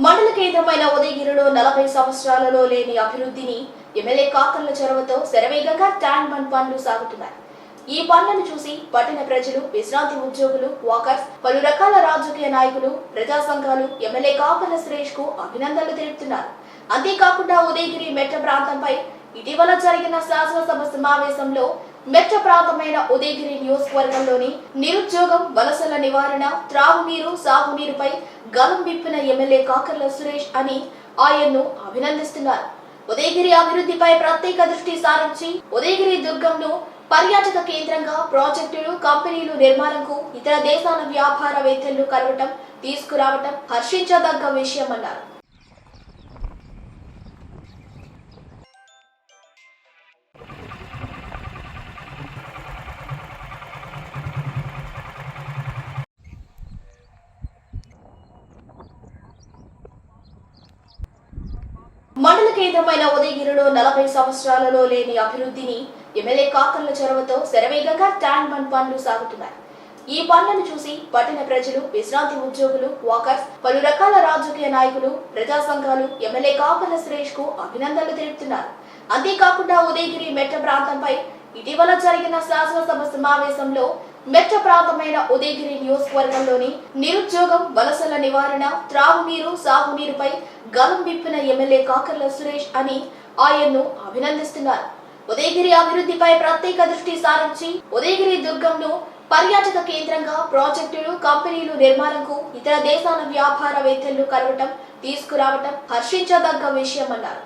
మండల కేంద్రమైన ఉదయగిరిలో 40 సంవత్సరాలలో లేని అభివృద్ధిని ఎమ్మెల్యే కాకర్ల చొరవతో శరవేగంగా ట్యాంక్ బండ్ పనులు సాగుతున్నాయి. ఈ పనులను చూసి పట్టణ ప్రజలు, విశ్రాంతి ఉద్యోగులు, వాకర్స్, పలు రకాల రాజకీయ నాయకులు, ప్రజా సంఘాలు ఎమ్మెల్యే కాకర్ల సురేష్ కు అభినందనలు తెలుపుతున్నారు. అంతేకాకుండా ఉదయగిరి మెట్ట ప్రాంతంపై ఇటీవల జరిగిన శాసనసభ సమావేశంలో మెట్ట ప్రాంతమైన ఉదయగిరి నియోజకవర్గంలోని నిరుద్యోగం, వలసల నివారణ, త్రాగునీరు, సాగునీరుపై గలం విప్పిన ఎమ్మెల్యే కాకర్ల సురేష్ అని ఆయన్ను అభినందిస్తున్నారు. ఉదయగిరి అభివృద్ధిపై ప్రత్యేక దృష్టి సారించి ఉదయగిరి దుర్గంను పర్యాటక కేంద్రంగా ప్రాజెక్టులు, కంపెనీలు నిర్మాణంకు ఇతర దేశాల వ్యాపారవేత్తలు కలవటం, తీసుకురావటం హర్షించదగ్గ విషయమన్నారు. మండల కేంద్రమైన ఉదయగిరిలో 40 సంవత్సరాలలో లేని అభివృద్ధిని ఎమ్మెల్యే కాకర్ల చొరవతో శరవేగంగా ట్యాంక్ బండ్ పనులు సాగుతున్నాయి. ఈ పనులను చూసి పట్టణ ప్రజలు, విశ్రాంతి ఉద్యోగులు, వాకర్స్, పలు రకాల రాజకీయ నాయకులు, ప్రజా సంఘాలు ఎమ్మెల్యే కాకర్ల సురేష్ కు అభినందనలు తెలుపుతున్నారు. అంతేకాకుండా ఉదయగిరి మెట్ట ప్రాంతంపై ఇటీవల జరిగిన శాసనసభ సమావేశంలో మెట్ట ప్రాంతమైన ఉదయగిరి నియోజకవర్గంలోని నిరుద్యోగం, వలసల నివారణ, త్రాగునీరు, సాగునీరుపై గలం విప్పిన ఎమ్మెల్యే కాకర్ల సురేష్ అని ఆయన్ను అభినందిస్తున్నారు. ఉదయగిరి అభివృద్ధిపై ప్రత్యేక దృష్టి సారించి ఉదయగిరి దుర్గంను పర్యాటక కేంద్రంగా ప్రాజెక్టులు, కంపెనీలు నిర్మాణంకు ఇతర దేశాల వ్యాపారవేత్తలు కలవటం, తీసుకురావటం హర్షించదగ్గ విషయమన్నారు.